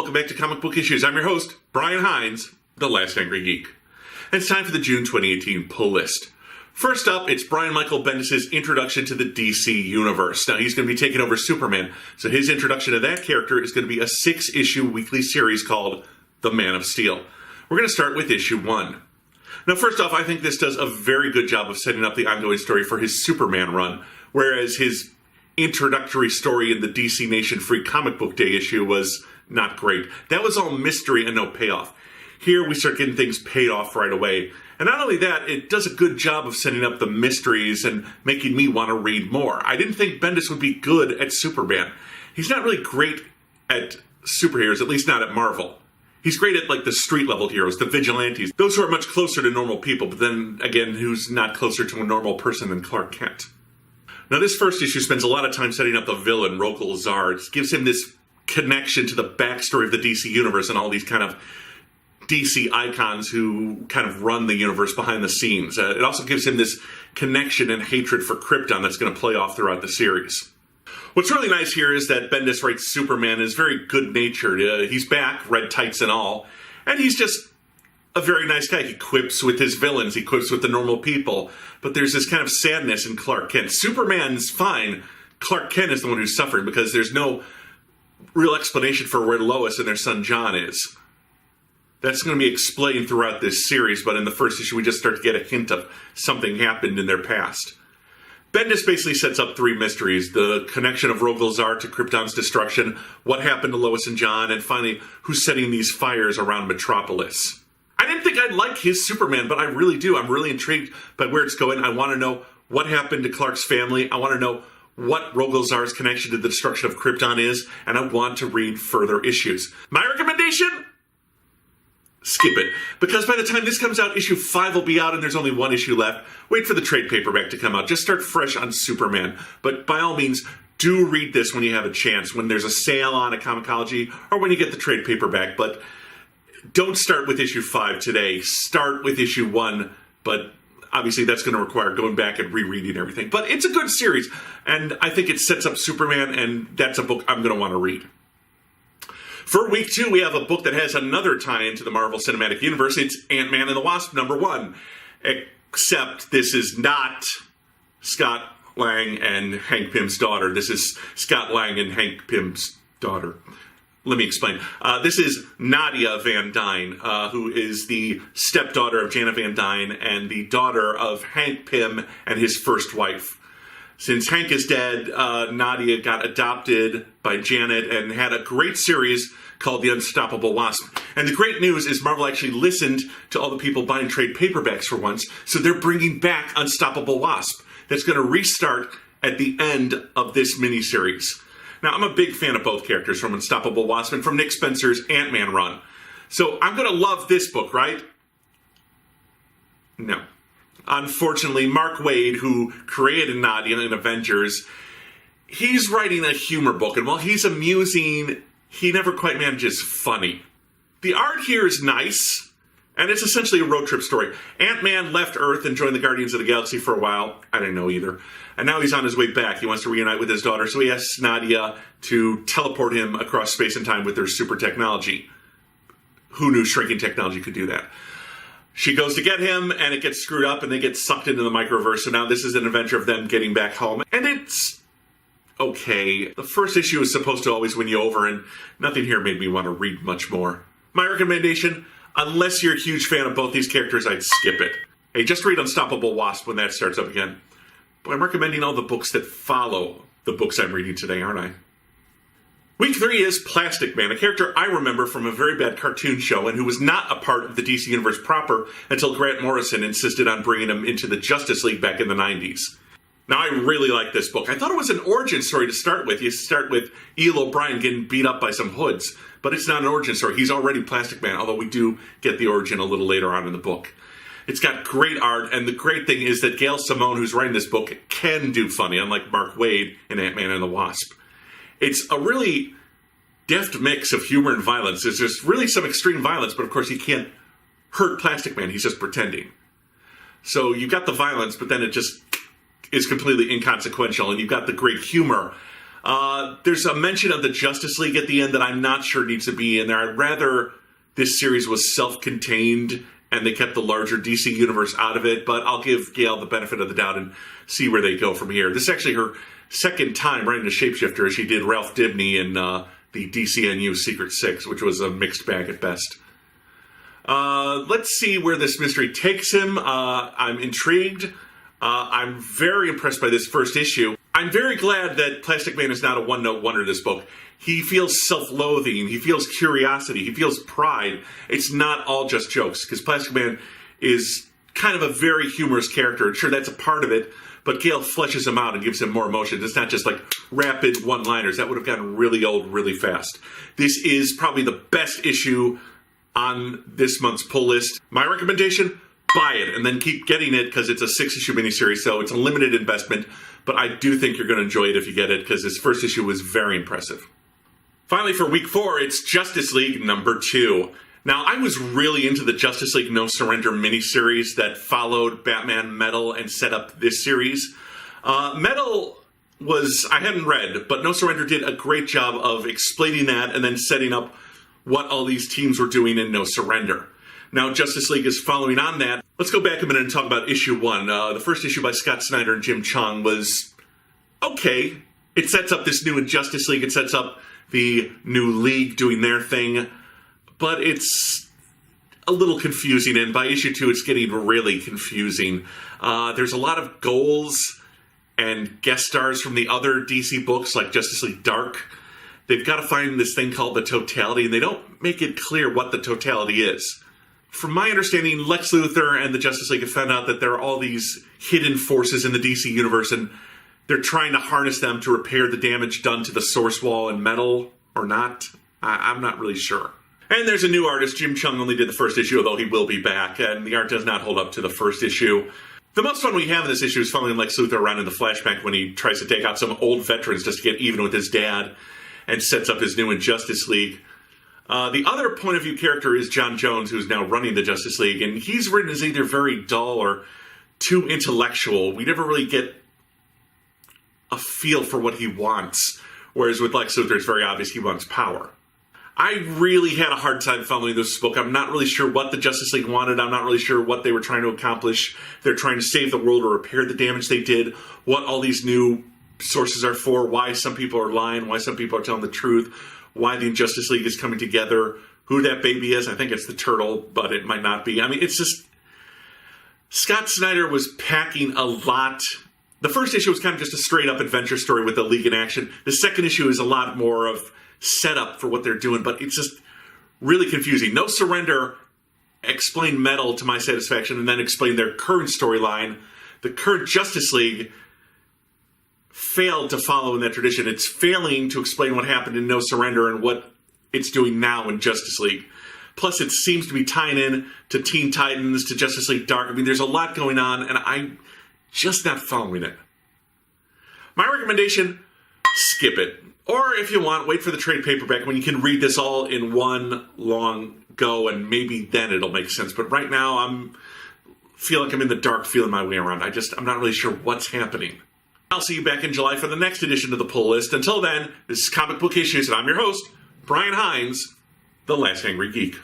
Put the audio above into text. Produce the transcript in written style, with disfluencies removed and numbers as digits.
welcome back to Comic Book Issues. I'm your host, Brian Heinz, the Last Angry Geek. And it's time for the June 2018 pull list. First up, it's Brian Michael Bendis' introduction to the DC Universe. Now, he's going to be taking over Superman, so his introduction to that character is going to be a 6-issue weekly series called The Man of Steel. We're going to start with issue 1. Now, first off, I think this does a very good job of setting up the ongoing story for his Superman run, whereas his introductory story in the DC Nation Free Comic Book Day issue was not great. That was all mystery and no payoff. Here we start getting things paid off right away. And not only that, it does a good job of setting up the mysteries and making me want to read more. I didn't think Bendis would be good at Superman. He's not really great at superheroes, at least not at Marvel. He's great at, like, the street-level heroes, the vigilantes, those who are much closer to normal people, but then, again, who's not closer to a normal person than Clark Kent. Now, this first issue spends a lot of time setting up the villain, Rokal Zar. It gives him this connection to the backstory of the DC Universe and all these kind of DC icons who kind of run the universe behind the scenes. It also gives him this connection and hatred for Krypton that's going to play off throughout the series. What's really nice here is that Bendis writes Superman is very good-natured. He's back, red tights and all, and he's just a very nice guy. He quips with his villains, he quips with the normal people, but there's this kind of sadness in Clark Kent. Superman's fine. Clark Kent is the one who's suffering because there's no real explanation for where Lois and their son John is. That's going to be explained throughout this series, but in the first issue we just start to get a hint of something happened in their past. Bendis basically sets up 3 mysteries: the connection of Rokal Zar to Krypton's destruction, what happened to Lois and John, and finally, who's setting these fires around Metropolis. I didn't think I'd like his Superman, but I really do. I'm really intrigued by where it's going. I want to know what happened to Clark's family. I want to know what Rokal Zar's connection to the destruction of Krypton is, and I want to read further issues. My recommendation? Skip it. Because by the time this comes out, issue 5 will be out and there's only 1 issue left. Wait for the trade paperback to come out. Just start fresh on Superman. But by all means, do read this when you have a chance, when there's a sale on a Comixology, or when you get the trade paperback. But don't start with issue 5 today. Start with issue 1, but obviously that's going to require going back and rereading everything. But it's a good series, and I think it sets up Superman, and that's a book I'm going to want to read. For week 2, we have a book that has another tie-in to the Marvel Cinematic Universe. It's Ant-Man and the Wasp #1. Except this is not Scott Lang and Hank Pym's daughter. This is Scott Lang and Hank Pym's daughter. Let me explain. This is Nadia Van Dyne, who is the stepdaughter of Janet Van Dyne and the daughter of Hank Pym and his first wife. Since Hank is dead, Nadia got adopted by Janet and had a great series called The Unstoppable Wasp. And the great news is Marvel actually listened to all the people buying trade paperbacks for once, so they're bringing back Unstoppable Wasp. That's going to restart at the end of this miniseries. Now, I'm a big fan of both characters, from Unstoppable Wasp and from Nick Spencer's Ant-Man run. So I'm going to love this book, right? No. Unfortunately, Mark Waid, who created Nadia in Avengers, he's writing a humor book, and while he's amusing, he never quite manages funny. The art here is nice, and it's essentially a road trip story. Ant-Man left Earth and joined the Guardians of the Galaxy for a while. I didn't know either. And now he's on his way back. He wants to reunite with his daughter, so he asks Nadia to teleport him across space and time with their super technology. Who knew shrinking technology could do that? She goes to get him, and it gets screwed up, and they get sucked into the microverse, so now this is an adventure of them getting back home. And it's okay. The first issue is supposed to always win you over, and nothing here made me want to read much more. My recommendation, unless you're a huge fan of both these characters, I'd skip it. Hey, just read Unstoppable Wasp when that starts up again. But I'm recommending all the books that follow the books I'm reading today, aren't I? Week 3 is Plastic Man, a character I remember from a very bad cartoon show and who was not a part of the DC Universe proper until Grant Morrison insisted on bringing him into the Justice League back in the 90s. Now, I really like this book. I thought it was an origin story to start with. You start with Eel O'Brien getting beat up by some hoods, but it's not an origin story. He's already Plastic Man, although we do get the origin a little later on in the book. It's got great art, and the great thing is that Gail Simone, who's writing this book, can do funny, unlike Mark Waid in Ant-Man and the Wasp. It's a really deft mix of humor and violence. There's just really some extreme violence, but of course he can't hurt Plastic Man. He's just pretending. So you've got the violence, but then it just is completely inconsequential, and you've got the great humor. There's a mention of the Justice League at the end that I'm not sure needs to be in there. I'd rather this series was self-contained and they kept the larger DC universe out of it, but I'll give Gail the benefit of the doubt and see where they go from here. This is actually her second time writing a shapeshifter, as she did Ralph Dibny in the DCNU Secret Six, which was a mixed bag at best. Let's see where this mystery takes him. I'm intrigued. I'm very impressed by this first issue. I'm very glad that Plastic Man is not a one-note wonder in this book. He feels self-loathing, he feels curiosity, he feels pride. It's not all just jokes, because Plastic Man is kind of a very humorous character. Sure, that's a part of it, but Gale fleshes him out and gives him more emotion. It's not just like rapid one-liners. That would have gotten really old really fast. This is probably the best issue on this month's pull list. My recommendation, buy it and then keep getting it because it's a 6-issue miniseries, so it's a limited investment, but I do think you're going to enjoy it if you get it because this first issue was very impressive. Finally, for week 4, it's Justice League number 2. Now, I was really into the Justice League No Surrender miniseries that followed Batman Metal and set up this series. Metal was, I hadn't read, but No Surrender did a great job of explaining that and then setting up what all these teams were doing in No Surrender. Now, Justice League is following on that. Let's go back a minute and talk about issue 1. The first issue by Scott Snyder and Jim Chung was okay. It sets up this new Justice League. It sets up the new league doing their thing, but it's a little confusing, and by issue 2 it's getting really confusing. There's a lot of goals and guest stars from the other DC books like Justice League Dark. They've got to find this thing called the totality, and they don't make it clear what the totality is. From my understanding, Lex Luthor and the Justice League have found out that there are all these hidden forces in the DC universe, and they're trying to harness them to repair the damage done to the Source Wall and Metal, or not. I'm not really sure. And there's a new artist. Jim Chung only did the first issue, although he will be back, and the art does not hold up to the first issue. The most fun we have in this issue is following Lex Luthor around in the flashback when he tries to take out some old veterans just to get even with his dad and sets up his new Injustice League. The other point of view character is John Jones, who's now running the Justice League, and he's written as either very dull or too intellectual. We never really get a feel for what he wants, whereas with Lex Luthor, it's very obvious he wants power. I really had a hard time following this book. I'm not really sure what the Justice League wanted. I'm not really sure what they were trying to accomplish. They're trying to save the world or repair the damage they did, what all these new sources are for, why some people are lying, why some people are telling the truth, why the Injustice League is coming together, who that baby is. I think it's the turtle, but it might not be. I mean, it's just, Scott Snyder was packing a lot. The first issue was kind of just a straight-up adventure story with the League in action. The second issue is a lot more of setup for what they're doing, but it's just really confusing. No Surrender explained Metal to my satisfaction and then explained their current storyline. The current Justice League failed to follow in that tradition. It's failing to explain what happened in No Surrender and what it's doing now in Justice League. Plus, it seems to be tying in to Teen Titans, to Justice League Dark. I mean, there's a lot going on, and I'm just not following it. My recommendation, skip it. Or if you want, wait for the trade paperback when you can read this all in one long go, and maybe then it'll make sense. But right now, feel like I'm in the dark feeling my way around. I'm not really sure what's happening. I'll see you back in July for the next edition of the pull list. Until then, this is Comic Book Issues, and I'm your host, Brian Heinz, the Last Angry Geek.